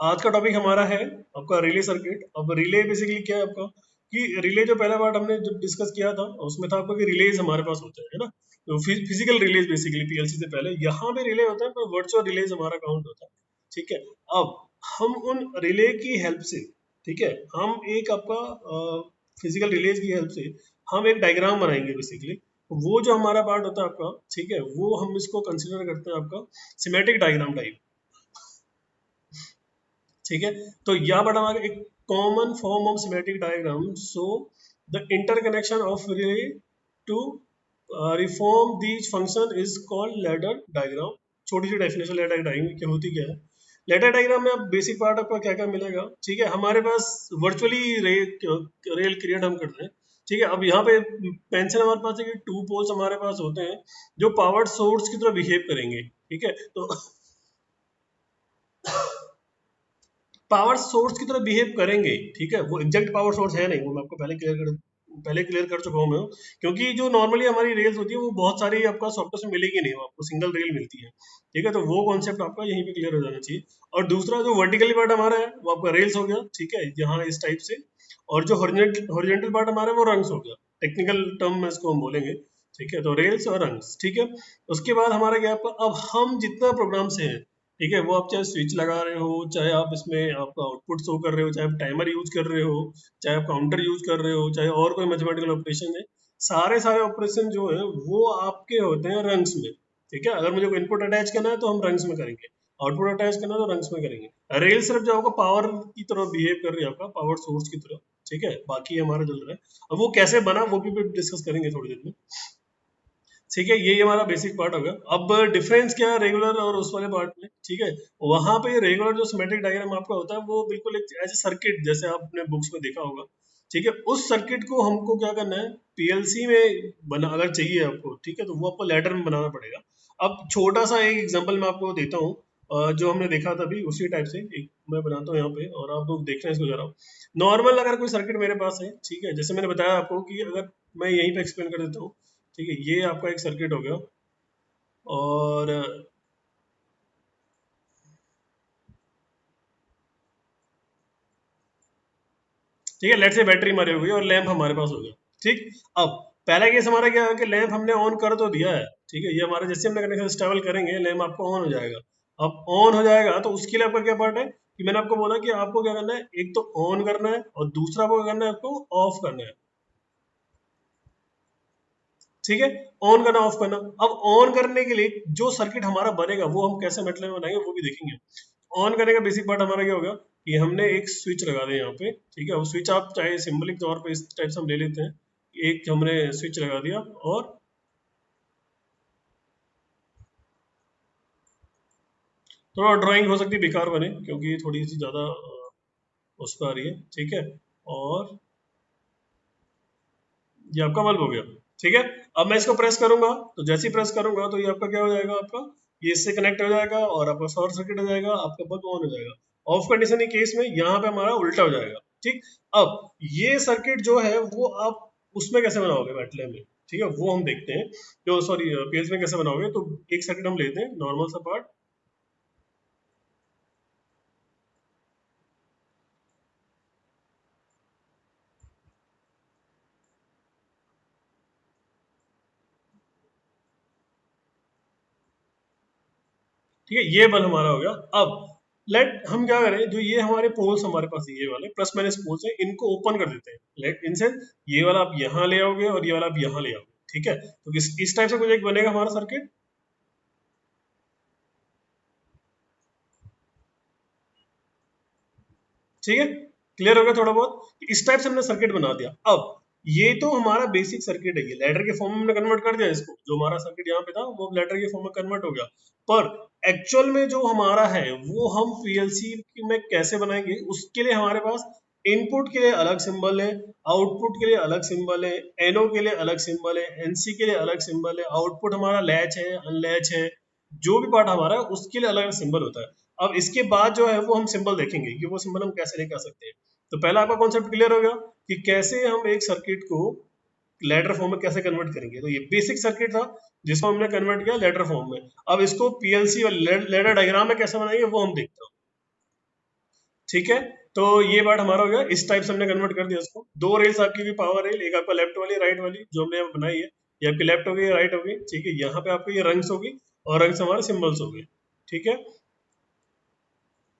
आज का टॉपिक हमारा है आपका रिले सर्किट। अब रिले बेसिकली क्या है आपका कि रिले जो पहला पार्ट हमने जो डिस्कस किया था उसमें था आपका कि रिलेज हमारे पास होते हैं, है ना। तो फिजिकल रिलेज बेसिकली पीएलसी से पहले यहाँ पे रिले होता है, पर वर्चुअल रिलेज हमारा काउंट होता है। ठीक है। अब हम उन रिले की हेल्प से, ठीक है, हम एक आपका फिजिकल रिलेज की हेल्प से हम एक डायग्राम बनाएंगे बेसिकली। वो जो हमारा पार्ट होता है आपका, ठीक है, वो हम इसको कंसिडर करते हैं आपका सिमेट्रिक डायग्राम टाइप। ठीक है। तो यहाँ पर हमारा एक common form of symmetric diagram, so the interconnection of relay to reform these function is called ladder diagram. छोटी सी डेफिनेशन लैडर डायग्राम की होती क्या है। लैडर डायग्राम में अब बेसिक पार्ट आपको क्या क्या मिलेगा। ठीक है, हमारे पास वर्चुअली रेल क्रिएट हम करते हैं। ठीक है। अब यहाँ पे पेंसिल हमारे पास है कि टू पोल्स हमारे पास होते हैं जो पावर सोर्स की तरह बिहेव करेंगे। ठीक है। तो पावर सोर्स की तरह बिहेव करेंगे। ठीक है, वो एग्जैक्ट पावर सोर्स है नहीं, वो मैं आपको पहले क्लियर कर चुका हूँ मैं। क्योंकि जो नॉर्मली हमारी रेल्स होती है वो बहुत सारी आपका सॉफ्टवेयर में मिलेगी नहीं, वो आपको सिंगल रेल मिलती है। ठीक है, तो वो कॉन्सेप्ट आपका यहीं पे क्लियर हो जाना चाहिए। और दूसरा जो वर्टिकली पार्ट हमारा है वो आपका रेल्स हो गया। ठीक है, यहाँ इस टाइप से। और जो हॉरिजॉन्टल पार्ट हमारा है वो रंग्स हो गया। टेक्निकल टर्म में इसको हम बोलेंगे। ठीक है, तो रेल्स और रंग्स। ठीक है। उसके बाद हमारा क्या आपका, अब हम जितना प्रोग्राम से है, ठीक है, वो आप चाहे स्विच लगा रहे हो, चाहे आप इसमें आपका आउटपुट शो कर रहे हो, चाहे आप टाइमर यूज कर रहे हो, चाहे आप काउंटर यूज कर रहे हो, चाहे और कोई मैथमेटिकल ऑपरेशन है, सारे सारे ऑपरेशन जो है वो आपके होते हैं रंग्स में। ठीक है, अगर मुझे कोई इनपुट अटैच करना है तो हम रंग्स में करेंगे, आउटपुट अटैच करना है तो रंग्स में करेंगे। रेल सिर्फ जो आपका पावर की तरह बिहेव कर रही है, आपका पावर सोर्स की तरह। ठीक है, बाकी हमारा चल रहा है। अब वो कैसे बना वो भी डिस्कस करेंगे थोड़ी देर में। ठीक है, ये हमारा बेसिक पार्ट होगा। अब डिफरेंस क्या है रेगुलर और उस वाले पार्ट में। ठीक है, वहां पे रेगुलर जो सिमेट्रिक डायग्राम आपका होता है वो बिल्कुल एक ऐसे सर्किट जैसे आपने बुक्स में देखा होगा। ठीक है, उस सर्किट को हमको क्या करना है, पीएलसी में बना अगर चाहिए आपको, ठीक है, तो वो आपको लैडर में बनाना पड़ेगा। अब छोटा सा एक एग्जांपल मैं आपको देता हूँ, जो हमने देखा था अभी उसी टाइप से एक मैं बनाता हूँ यहाँ पे, और आप लोग देख रहे हैं इसको जरा। नॉर्मल अगर कोई सर्किट मेरे पास है, ठीक है, जैसे मैंने बताया आपको कि अगर मैं यहीं पे एक्सप्लेन कर देता हूँ। ठीक है, ये आपका एक सर्किट हो गया। और ठीक है, लेट्स से बैटरी हमारी हो गई और लैंप हमारे पास हो गया। ठीक। अब पहला केस हमारा क्या है कि लैंप हमने ऑन कर तो दिया है। ठीक है, ये हमारा जैसे हमने कनेक्शन स्टेबल करेंगे लैंप आपका ऑन हो जाएगा। अब ऑन हो जाएगा तो उसके लिए आपका क्या पार्ट है कि मैंने आपको बोला कि आपको क्या करना है, एक तो ऑन करना है और दूसरा आपको क्या करना है, आपको ऑफ करना है। ठीक है, ऑन करना ऑफ करना। अब ऑन करने के लिए जो सर्किट हमारा बनेगा वो हम कैसे मेटल में बनाएंगे वो भी देखेंगे। ऑन करने का बेसिक पार्ट हमारा क्या होगा कि हमने एक स्विच लगा दिया यहाँ पे। ठीक है, वो स्विच आप चाहे सिंबलिक तौर पे इस टाइप से हम ले लेते हैं। एक हमने स्विच लगा दिया और थोड़ा ड्राइंग हो सकती है बेकार बने क्योंकि थोड़ी सी ज्यादा उस पर आ रही है। ठीक है, और ये आपका बल्ब हो गया। ठीक है, अब मैं इसको प्रेस करूंगा तो जैसे ही प्रेस करूंगा तो ये आपका क्या हो जाएगा, आपका ये इससे कनेक्ट हो जाएगा और आपका शॉर्ट सर्किट हो जाएगा, आपका बल्ब ऑन हो जाएगा। ऑफ कंडीशन के केस में यहाँ पे हमारा उल्टा हो जाएगा। ठीक। अब ये सर्किट जो है वो आप उसमें कैसे बनाओगे मैटलैब में, ठीक है, वो हम देखते हैं। जो सॉरी पीएलसी में कैसे बनाओगे, तो एक सर्किट हम लेते हैं नॉर्मल सा पार्ट। ठीक है, ये बल हमारा हो गया। अब लेट हम क्या करें, जो ये हमारे पोल्स हमारे पास ये वाले प्लस माइनस पोल्स हैं इनको ओपन कर देते हैं। लेट इनसे ये वाला आप यहाँ ले आओगे और ये वाला आप यहाँ ले आओगे। ठीक है, तो इस टाइप से कुछ एक बनेगा हमारा सर्किट। ठीक है, क्लियर हो गया थोड़ा बहुत। इस टाइप से हमने सर्किट बना दिया। अब ये तो हमारा बेसिक सर्किट है, ये लैडर के फॉर्म में हमने कन्वर्ट कर दिया इसको। जो हमारा सर्किट यहाँ पे था वो लैडर के फॉर्म में कन्वर्ट हो गया। पर एक्चुअल में जो हमारा है वो हम पीएलसी में कैसे बनाएंगे, उसके लिए हमारे पास इनपुट के लिए अलग सिंबल है, आउटपुट के लिए अलग सिंबल है, एनओ के लिए अलग सिंबल है, एनसी के लिए अलग सिंबल है, आउटपुट हमारा लैच है अनलैच है, जो भी पार्ट हमारा है उसके लिए अलग अलग सिंबल होता है। अब इसके बाद जो है वो हम सिंबल देखेंगे कि वो सिंबल हम कैसे लेके आ सकते हैं। तो पहला आपका कॉन्सेप्ट क्लियर हो गया कि कैसे हम एक सर्किट को लेटर फॉर्म में कैसे कन्वर्ट करेंगे। तो ये बेसिक सर्किट था जिसको हमने कन्वर्ट किया लेटर फॉर्म में। अब इसको पीएलसी और लेटर डायग्राम में कैसे बनाएंगे वो हम देखते हैं। ठीक है। तो ये पार्ट हमारा हो गया, इस टाइप से हमने कन्वर्ट कर दिया इसको। दो रेल्स आपकी भी पावर रेल, एक आपका लेफ्ट वाली राइट वाली जो हमने यहाँ बनाई है, ये आपकी लेफ्ट हो गई राइट हो गई, ठीक है। यहाँ पे आपको ये रंग्स होगी और रंग्स हमारे सिंबल्स हो गए, ठीक है।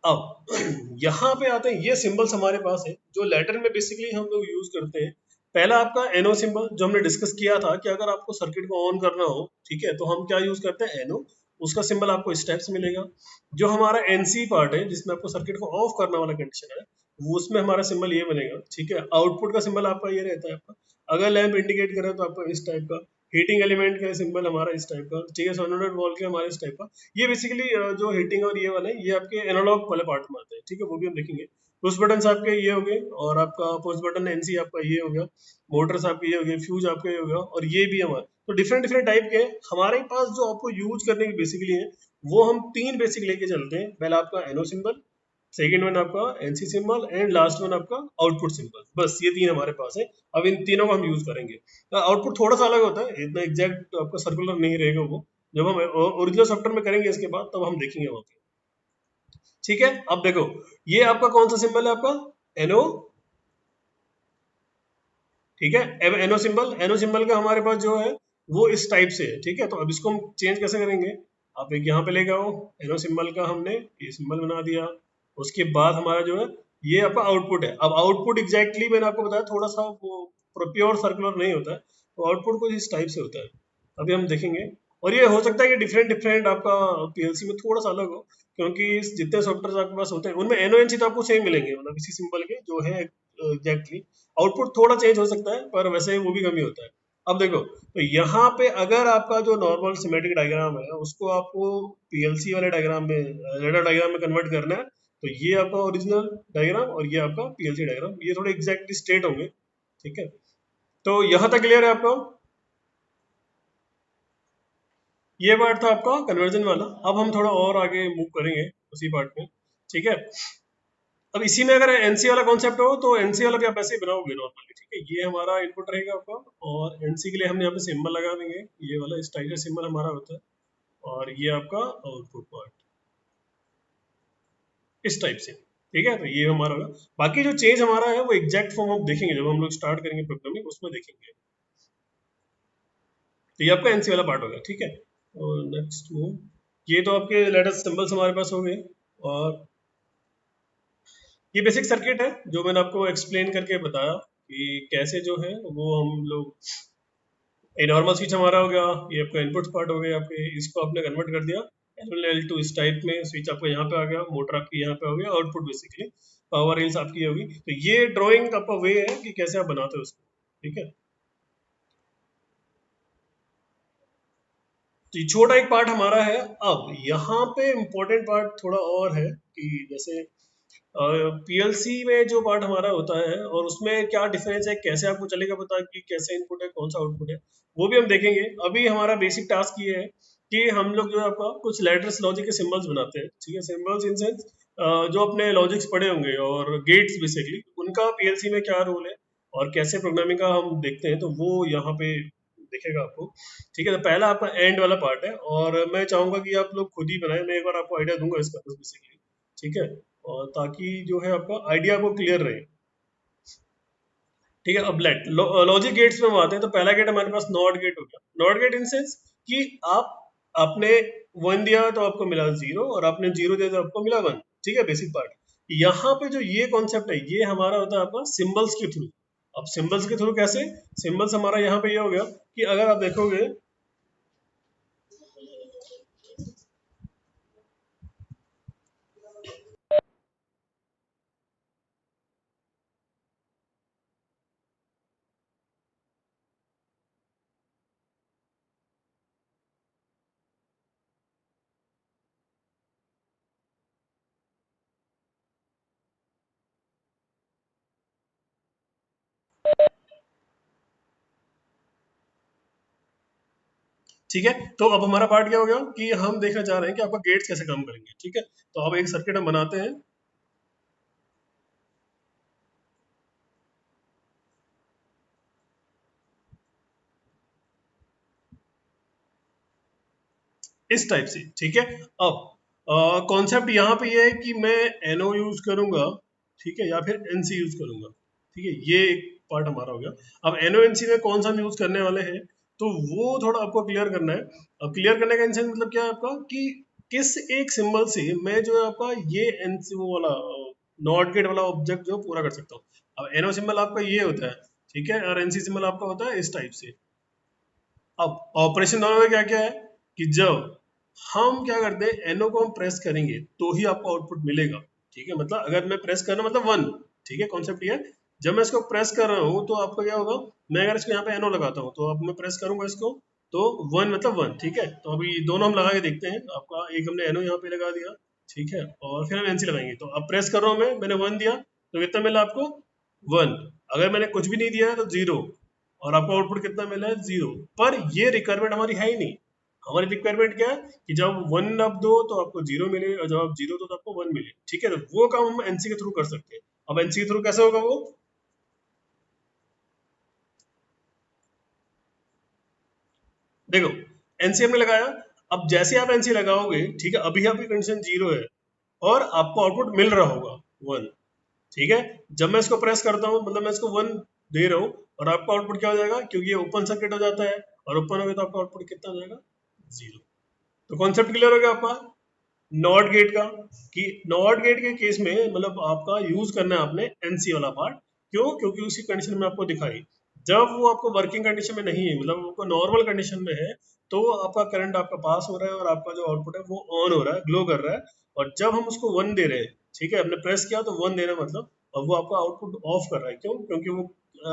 अब यहाँ पे आते हैं, ये सिंबल्स हमारे पास है जो लेटर में बेसिकली हम लोग यूज करते हैं। पहला आपका एनो सिंबल जो हमने डिस्कस किया था कि अगर आपको सर्किट को ऑन करना हो, ठीक है, तो हम क्या यूज करते हैं, एनो। उसका सिंबल आपको इस टाइप से मिलेगा। जो हमारा एनसी पार्ट है जिसमें आपको सर्किट को ऑफ करना वाला कंडीशन है, वो उसमें हमारा सिंबल ये बनेगा, ठीक है। आउटपुट का सिंबल आपका ये रहता है आपका, अगर लैंप इंडिकेट करे तो आपका इस टाइप का, हीटिंग एलिमेंट का सिंबल हमारा इस टाइप का, ठीक है। सोलेनोइड वॉल्व के हमारे इस टाइप का। ये बेसिकली जो हीटिंग और ये वाला है, ये आपके एनालॉग वाले पार्ट में आते हैं, ठीक है, वो भी हम देखेंगे। पुश बटन आपके ये हो गए, और आपका पुश बटन एनसी आपका ये हो गया, मोटर्स आपके ये हो गए, फ्यूज आपका ये हो गया, और ये भी हमारा। तो डिफरेंट डिफरेंट टाइप के हमारे पास जो आपको यूज करने की बेसिकली है, वो हम तीन बेसिक लेके चलते हैं। पहला आपका एनो सिंबल, सेकेंड वन आपका NC symbol, and last one आपका आउटपुट सिंबल। बस ये तीन हमारे पास है। अब इन तीनों को हम यूज करेंगे। आउटपुट थोड़ा सा अलग होता है, इतना एग्जैक्ट आपका सर्कुलर नहीं रहेगा वो। जब हम ओरिजिनल सॉफ्टवेयर में करेंगे इसके बाद, तब हम देखेंगे वहां पे, ठीक है। अब देखो, ये आपका कौन सा सिंबल है, आपका एनो, ठीक है। अब एनो सिंबल, एनो सिंबल का हमारे पास जो है वो इस टाइप से है, ठीक है। तो अब इसको हम चेंज कैसे करेंगे, आप एक यहाँ पे लेके आओ, एनो सिंबल का हमने ये सिंबल बना दिया। उसके बाद हमारा जो है ये आपका आउटपुट है। अब आउटपुट एग्जैक्टली मैंने आपको बताया थोड़ा सा वो प्योर सर्कुलर नहीं होता है, तो आउटपुट कुछ इस टाइप से होता है। अभी हम देखेंगे। और ये हो सकता है कि डिफरेंट डिफरेंट आपका पीएलसी में थोड़ा सा अलग हो, क्योंकि जितने सॉफ्टवेयर आपके पास होते हैं उनमें एनओ एनसी तो आपको सेम मिलेंगे, मतलब इसी सिंबल के जो है एग्जैक्टली। आउटपुट थोड़ा चेंज हो सकता है, पर वैसे वो भी कम ही होता है। अब देखो, तो यहाँ पे अगर आपका जो नॉर्मल सिमेट्रिक डायग्राम है उसको आपको पीएलसी वाले डायग्राम में, लेडर डायग्राम में कन्वर्ट करना है, तो ये आपका ओरिजिनल डायग्राम और ये आपका पीएलसी डायग्राम, ये थोड़े एग्जैक्टली स्ट्रेट होंगे, ठीक है। तो यहाँ तक क्लियर है आपको। ये पार्ट था आपका कन्वर्जन वाला। अब हम थोड़ा और आगे मूव करेंगे उसी पार्ट में, ठीक है। अब इसी में अगर एनसी वाला कॉन्सेप्ट हो तो एनसी वाला भी आप ऐसे ही बनाओगे नॉर्मली, ठीक है। ये हमारा इनपुट रहेगा आपका, और एनसी के लिए हम यहाँ पे सिंबल लगा देंगे, ये वाला इस टाइप का सिंबल हमारा होता है। और ये आपका आउटपुट पार्ट इस टाइप से, ठीक है। तो ये हमारा होगा। बाकी जो चेंज हमारा है वो एग्जैक्ट फॉर्म हम देखेंगे जब हम लोग स्टार्ट करेंगे प्रोग्रामिंग, उसमें देखेंगे। तो ये आपका एनसी वाला पार्ट हो गया, ठीक है। और नेक्स्ट मूव, ये तो आपके लेटेस्ट सिंबल्स हमारे पास हो गए। और ये बेसिक सर्किट है जो मैंने आपको एक्सप्लेन करके बताया कि कैसे जो है वो हम लोग, ये नॉर्मल स्विच हमारा हो गया, ये आपका इनपुट पार्ट हो गया आपके, इसको आपने कन्वर्ट कर दिया L1 L2 इस टाइप में। स्विच आपको यहाँ पे आ गया, मोटर आपकी यहाँ पे हो गया, आउटपुट बेसिकली पावर रेल्स आपकी होगी। तो ये ड्राइंग आपका वे है कि कैसे आप बनाते हो उसको, ठीक है। तो ये छोटा एक पार्ट हमारा है। अब यहाँ पे इम्पोर्टेंट पार्ट थोड़ा और है कि जैसे पीएलसी में जो पार्ट हमारा होता है और उसमें क्या डिफरेंस है, कैसे आपको चलेगा पता कि कैसे इनपुट है कौन सा आउटपुट है, वो भी हम देखेंगे। अभी हमारा बेसिक टास्क ये है कि हम लोग जो है आपका कुछ लेटर्स लॉजिक के सिंबल्स बनाते हैं, ठीक है। सिंबल्स इन सेंस जो अपने लॉजिक्स पढ़े होंगे और गेट्स बेसिकली, उनका पीएलसी में क्या रोल है और कैसे प्रोग्रामिंग का हम देखते हैं, तो वो यहाँ पे दिखेगा आपको, ठीक है। तो पहला आपका एंड वाला पार्ट है, और मैं चाहूंगा कि आप लोग खुद ही बनाएं, मैं एक बार आपको आइडिया दूंगा इसका बेसिकली, ठीक है। और ताकि जो है आपका आइडिया आपको क्लियर रहे, ठीक है। अब लेट लॉजिक गेट्स में हम आते हैं। तो पहला गेट हमारे पास नॉट गेट हो गया। नॉट गेट इन सेंस कि आप, आपने वन दिया तो आपको मिला जीरो, और आपने जीरो दिया तो आपको मिला वन, ठीक है, बेसिक पार्ट। यहाँ पे जो ये कॉन्सेप्ट है ये हमारा होता है आपका सिंबल्स के थ्रू। अब सिंबल्स के थ्रू कैसे, सिंबल्स हमारा यहाँ पे ये हो गया कि अगर आप देखोगे, ठीक है। तो अब हमारा पार्ट क्या हो गया कि हम देखना चाह रहे हैं कि आपका गेट्स कैसे काम करेंगे, ठीक है। तो अब एक सर्किट हम बनाते हैं इस टाइप से, ठीक है। अब कॉन्सेप्ट यहाँ पे ये है कि मैं एनओ यूज करूंगा, ठीक है, या फिर एनसी यूज करूंगा। ठीक है, ये एक पार्ट हमारा हो गया। अब एनओएनसी में कौन सा हम यूज करने वाले हैं, तो वो थोड़ा आपको क्लियर करना है। अब क्लियर करने का इंसेंस मतलब क्या है आपका, कि किस एक सिंबल से मैं जो है आपका ये एनसी वो वाला नॉट गेट वाला ऑब्जेक्ट जो पूरा कर सकता हूँ। अब एनओ सिंबल आपका ये होता है, ठीक है, और एनसी सिंबल आपका होता है इस टाइप से। अब ऑपरेशन दोनों में क्या क्या है, कि जब हम क्या करते हैं, एनओ को हम प्रेस करेंगे तो ही आपको आउटपुट मिलेगा। ठीक है, मतलब अगर मैं प्रेस करना मतलब वन। ठीक है, कॉन्सेप्ट ये है। जब मैं इसको प्रेस कर रहा हूँ तो आपको क्या होगा, मैं अगर इसको यहाँ पे एनओ लगाता हूँ तो अब मैं प्रेस करूंगा इसको, तो वन मतलब वन। ठीक है, तो अभी दोनों हम लगा के देखते हैं आपका, एक हमने एनओ यहाँ पे लगा दिया, ठीक है, और फिर हम एनसी लगाएंगे। तो अब प्रेस कर रहा हूँ मैंने वन दिया, तो कितना मिला आपको, वन। अगर मैंने कुछ भी नहीं दिया है तो जीरो, और आपको आउटपुट कितना मिला है, जीरो। पर ये रिक्वायरमेंट हमारी है ही नहीं। हमारी रिक्वायरमेंट क्या है, कि जब वन आप दो तो आपको जीरो मिले, और जब आप जीरो दो तो आपको वन मिले। ठीक है, तो वो काम हम एनसी के थ्रू कर सकते हैं। अब एनसी के थ्रू कैसे होगा वो, देखो, एनसी हमने लगाया। अब जैसे आप एनसी लगाओगे, ठीक है, अभी आपकी कंडीशन जीरो है और आपको आउटपुट मिल रहा होगा वन। ठीक है, जब मैं इसको प्रेस करता हूँ मतलब मैं इसको वन दे रहा हूँ, और आपका आउटपुट क्या हो जाएगा, क्योंकि ये ओपन सर्किट हो जाता है, और ओपन हो गया तो आपका आउटपुट कितना हो जाएगा, जीरो। तो कॉन्सेप्ट क्लियर हो गया आपका नॉट गेट का, कि नॉट गेट के केस में मतलब आपका यूज करना है आपने एनसी वाला पार्ट। क्यों, क्योंकि उसी कंडीशन में आपको दिखाई, जब वो आपको वर्किंग कंडीशन में नहीं है, मतलब आपको नॉर्मल कंडीशन में है, तो आपका करंट आपका पास हो रहा है और आपका जो आउटपुट है वो ऑन हो रहा है, ग्लो कर रहा है। और जब हम उसको वन दे रहे हैं, ठीक है, हमने प्रेस किया तो वन देना मतलब, और वो आपका आउटपुट ऑफ कर रहा है, क्यों, क्योंकि वो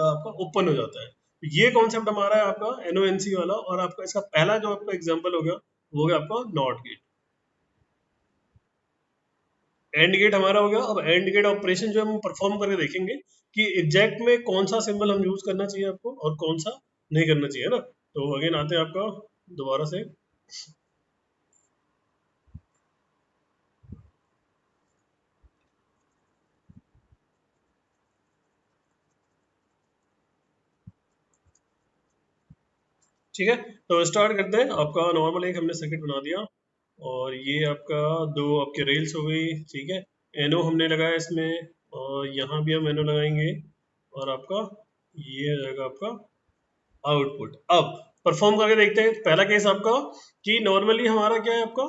आपका ओपन हो जाता है। तो ये कॉन्सेप्ट हमारा है आपका एनओएनसी वाला, और आपका इसका पहला जो आपका एग्जाम्पल हो गया वो हो गया आपका नॉट गेट। एंड गेट हमारा हो गया। अब एंड गेट ऑपरेशन जो हम परफॉर्म करके देखेंगे, कि एग्जैक्ट में कौन सा सिंबल हम यूज करना चाहिए आपको और कौन सा नहीं करना चाहिए, है ना। तो अगेन आते हैं आपका दोबारा से। ठीक है, तो स्टार्ट करते हैं। आपका नॉर्मल एक हमने सर्किट बना दिया, और ये आपका दो आपके रेल्स हो गई। ठीक है, एनो हमने लगाया इसमें, और यहाँ भी हम एनो लगाएंगे, और आपका ये आ जाएगा आपका आउटपुट। अब परफॉर्म करके देखते हैं। पहला केस आपका, कि नॉर्मली हमारा क्या है आपका,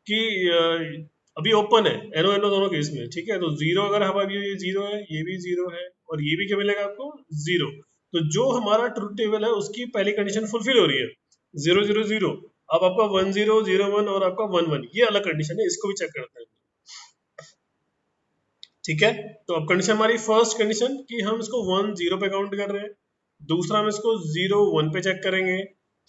कि अभी ओपन है एनो एनो दोनों केस में। ठीक है, तो जीरो अगर हमारा ये जीरो है, ये भी जीरो है, और ये भी क्या मिलेगा आपको, जीरो। तो जो हमारा ट्रुथ टेबल है उसकी पहली कंडीशन फुलफिल हो रही है, जीरो जीरो जीरो। अब आपका वन जीरो जीरो वन और आपका वन वन, ये अलग कंडीशन है, इसको भी चेक करते हैं। ठीक है, तो अब कंडीशन हमारी फर्स्ट कंडीशन, कि हम इसको वन जीरो पे काउंट कर रहे हैं। दूसरा हम इसको जीरो वन पे चेक करेंगे।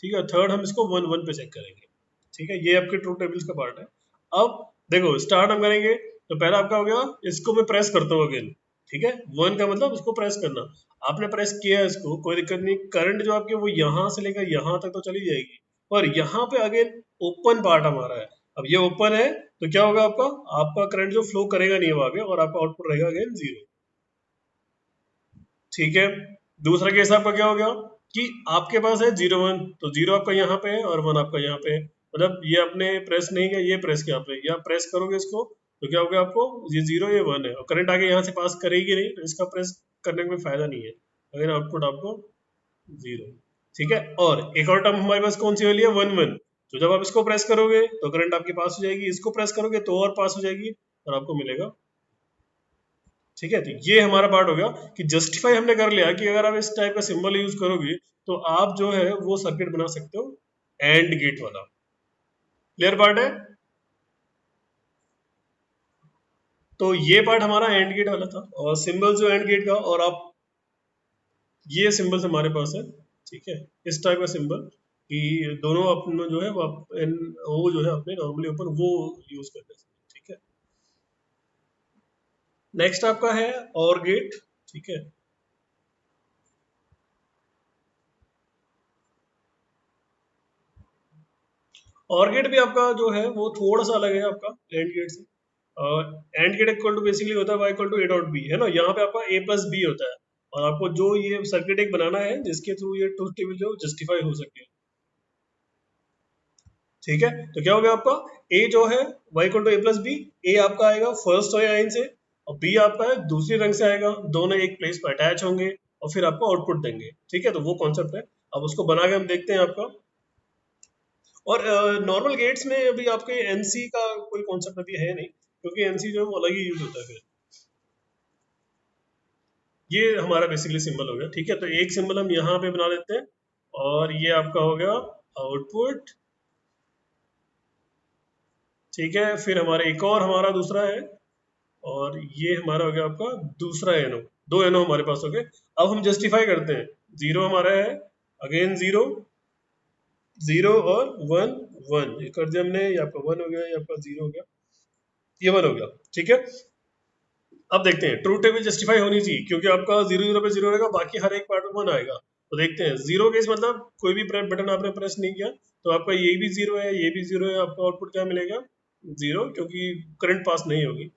ठीक है, थर्ड हम इसको वन वन पे चेक करेंगे। ठीक है, ये आपके ट्रू टेबल्स का पार्ट है। अब देखो स्टार्ट हम करेंगे, तो पहला आपका हो गया, इसको मैं प्रेस करता हूँ अगेन। ठीक है, वन का मतलब इसको प्रेस करना। आपने प्रेस किया है इसको, कोई दिक्कत नहीं, करंट जो आपके वो यहाँ से लेकर यहाँ तक तो चली जाएगी, और यहाँ पे अगेन ओपन पार्ट हमारा है। अब ये ओपन है, तो क्या होगा आपका, आपका करंट जो फ्लो करेगा नहीं अब आगे, और आपका आउटपुट रहेगा अगेन जीरो। ठीक है, दूसरा केस आपका क्या हो गया, कि आपके पास है जीरो वन, तो जीरो आपका यहाँ पे है और वन आपका यहाँ पे है। मतलब ये आपने प्रेस नहीं किया, ये प्रेस किया आपने, या प्रेस करोगे इसको तो क्या होगा आपको, ये जीरो ये वन है, और करंट आगे यहाँ से पास करेगी नहीं, तो इसका प्रेस करने में कोई फायदा नहीं है, अगर आउटपुट आपको जीरो। ठीक है, और एक और टर्म हमारे पास कौन सी वाली है, वन वन। तो जब आप इसको प्रेस करोगे तो करंट आपके पास हो जाएगी, इसको प्रेस करोगे तो और पास हो जाएगी, और आपको मिलेगा। ठीक है, तो ये हमारा पार्ट हो गया, कि जस्टिफाई हमने कर लिया कि अगर आप इस टाइप का सिंबल यूज करोगे तो आप जो है वो सर्किट बना सकते हो एंड गेट वाला। क्लियर पार्ट है। तो ये पार्ट हमारा एंड गेट वाला था, और सिंबल जो एंड गेट का, और आप ये सिंबल्स हमारे पास है। ठीक है, इस टाइप का सिंबल, कि दोनों अपना जो है वो जो है अपने नॉर्मली ऊपर वो यूज करते हैं। ठीक है, नेक्स्ट आपका है और गेट। ठीक है, और गेट भी आपका जो है वो थोड़ा सा अलग है आपका एंड गेट से। And gate equal to basically होता है y equal to A dot B, है ना। यहाँ पे आपका a प्लस बी होता है, और आपको जो ये सर्किट एक बनाना है जिसके थ्रू ये ट्रूथ टेबल जो जस्टिफाई हो सके। ठीक है, तो क्या हो गया आपका, a जो है y equal to A plus B, A आपका आएगा फर्स्ट लाइन से, और बी आपका है दूसरी रंग से आएगा, दोनों एक प्लेस पर अटैच होंगे और फिर आपको आउटपुट देंगे। ठीक है, तो वो कॉन्सेप्ट है। अब उसको बना के हम देखते हैं आपका। और नॉर्मल गेट्स में अभी आपके एनसी का कोई कॉन्सेप्ट अभी है नहीं, क्योंकि एनसी जो है वो अलग ही यूज होता है फिर। ये हमारा बेसिकली सिंबल हो गया। ठीक है, तो एक सिंबल हम यहाँ पे बना लेते हैं और ये आपका हो गया आउटपुट। ठीक है, फिर हमारा एक और हमारा दूसरा है और ये हमारा हो गया आपका दूसरा एनो। दो एनो हमारे पास हो गए। अब हम जस्टिफाई करते हैं। जीरो हमारा है, अगेन जीरो, जीरो और वन, वन ये कर दिया हमने। ये आपका वन हो गया, ये आपका जीरो हो गया, ये वन हो गया। ठीक है, अब देखते हैं ट्रू टेबल जस्टिफाई होनी चाहिए, क्योंकि आपका जीरो जीरो पे जीरो रहेगा, बाकी हर एक पार्ट में वन आएगा। तो देखते हैं जीरो केस मतलब कोई भी बटन आपने प्रेस नहीं किया तो आपका ये भी जीरो है, ये भी जीरो है, आपका आउटपुट क्या मिलेगा? जीरो, क्योंकि करंट पास नहीं होगी।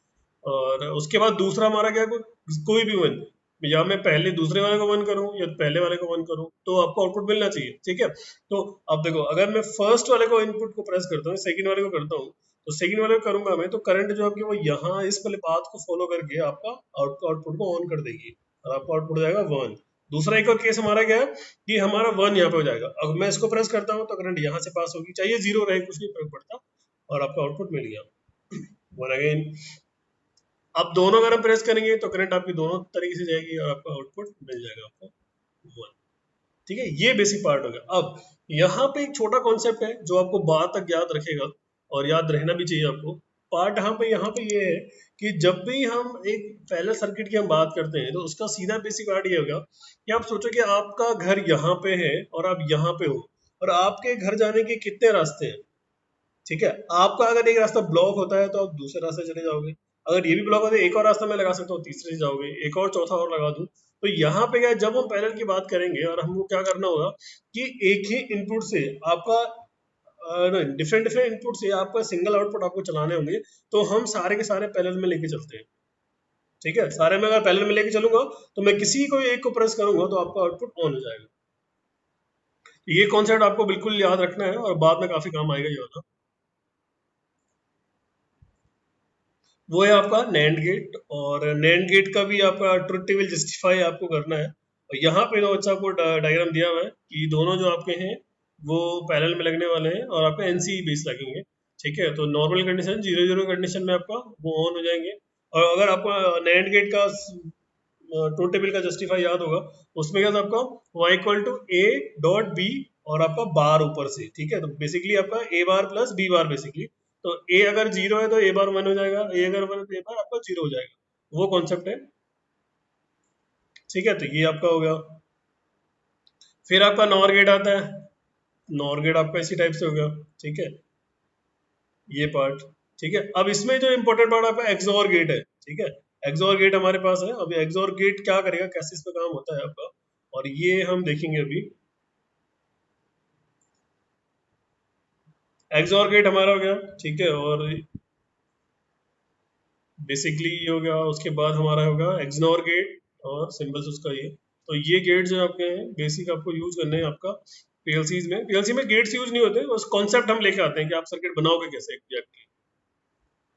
और उसके बाद दूसरा हमारा क्या, कोई भी वन, या मैं पहले दूसरे वाले को वन करूं या पहले वाले को वन करूं, तो आपको आउटपुट मिलना चाहिए। ठीक है, तो अब देखो, अगर मैं फर्स्ट वाले को इनपुट को प्रेस करता हूँ, सेकंड वाले को करता हूँ, तो सेकंड वाले को करूंगा मैं, तो करंट जो आपकी वो यहाँ इस वाले पाथ को फॉलो करके आपका आउटपुट को ऑन कर देगी और आपका आउटपुट हो जाएगा वन। दूसरा एक और केस हमारा क्या है कि हमारा वन यहाँ पे हो जाएगा। अब मैं इसको प्रेस करता हूँ तो करंट यहाँ से पास होगी, चाहिए जीरो रहे कुछ नहीं फर्क पड़ता, और आपका आउटपुट मिल गया वन अगेन। अब दोनों अगर हम प्रेस करेंगे तो करंट आपकी दोनों तरीके से जाएगी और आपका आउटपुट मिल जाएगा आपको वन। ठीक है, ये बेसिक पार्ट हो गया। अब यहाँ पे एक छोटा कॉन्सेप्ट है जो आपको बाद तक याद रखेगा और याद रहना भी चाहिए आपको। पार्ट यहाँ पे ये है कि जब भी हम एक पैरेलल सर्किट की हम बात करते हैं तो उसका सीधा बेसिक पार्ट ये होगा कि आप सोचो कि आपका घर यहाँ पे है और आप यहाँ पे हो, और आपके घर जाने के कितने रास्ते हैं। ठीक है, आपका अगर एक रास्ता ब्लॉक होता है तो आप दूसरे रास्ते चले जाओगे, अगर ये भी ब्लॉक होता है एक और रास्ता मैं लगा सकता हूँ, तीसरे से जाओगे, एक और चौथा और लगा दूं। तो यहाँ पे क्या है, जब हम पैरेलल की बात करेंगे और हमको क्या करना होगा कि एक ही इनपुट से आपका डिफरेंट डिफरेंट इनपुट से आपका सिंगल आउटपुट आपको चलाने होंगे, तो हम सारे के सारे पैरेलल में लेके चलते हैं। ठीक है, सारे में अगर पैरेलल में लेके चलूंगा तो मैं किसी को एक को प्रेस करूंगा तो आपका आउटपुट ऑन हो जाएगा। ये कॉन्सेप्ट आपको बिल्कुल याद रखना है और बाद में काफी काम आएगा ये वाला। वो है आपका नैंड गेट, और नैंड गेट का भी आपका ट्रुथ टेबल जस्टिफाई आपको करना है। और यहाँ पे तो अच्छा आपको डायग्राम दिया हुआ है कि दोनों जो आपके हैं वो पैरेलल में लगने वाले हैं और आपका एनसी बेस लगेंगे। ठीक है, तो normal condition zero zero condition में आपका वो ऑन हो जाएंगे। और अगर आपको नैंड गेट का ट्रुथ टेबल का जस्टिफाई याद होगा, उसमें क्या था आपका y equal to A dot B और आपका बार ऊपर से। ठीक है, तो बेसिकली आपका ए बार प्लस बी बार बेसिकली। तो ए अगर जीरो है तो ए बार वन हो जाएगा, ए अगर वन है तो ए बार आपका जीरो हो जाएगा, वो कॉन्सेप्ट है। ठीक है, तो ये आपका हो गया। फिर आपका नॉर गेट आता है। नॉर गेट आपका इसी टाइप से हो गया। ठीक है, ये पार्ट। ठीक है, अब इसमें जो इंपॉर्टेंट पार्ट आपका एक्सोर गेट है। ठीक है, एक्सोर गेट हमारे पास है। अब एक्सोर गेट क्या करेगा, कैसे इस पे काम होता है आपका, और ये हम देखेंगे अभी। एक्सोर गेट हमारा हो गया। ठीक है, और बेसिकली ये हो गया। उसके बाद हमारा होगा एक्सनोर गेट और सिंबल्स उसका ये। तो ये गेट जो आपके हैं बेसिक आपको यूज करने हैं आपका पीएलसी में। पीएलसी में गेट्स यूज नहीं होते, बस कॉन्सेप्ट हम लेके आते हैं कि आप सर्किट बनाओगे कैसे एग्जैक्टली।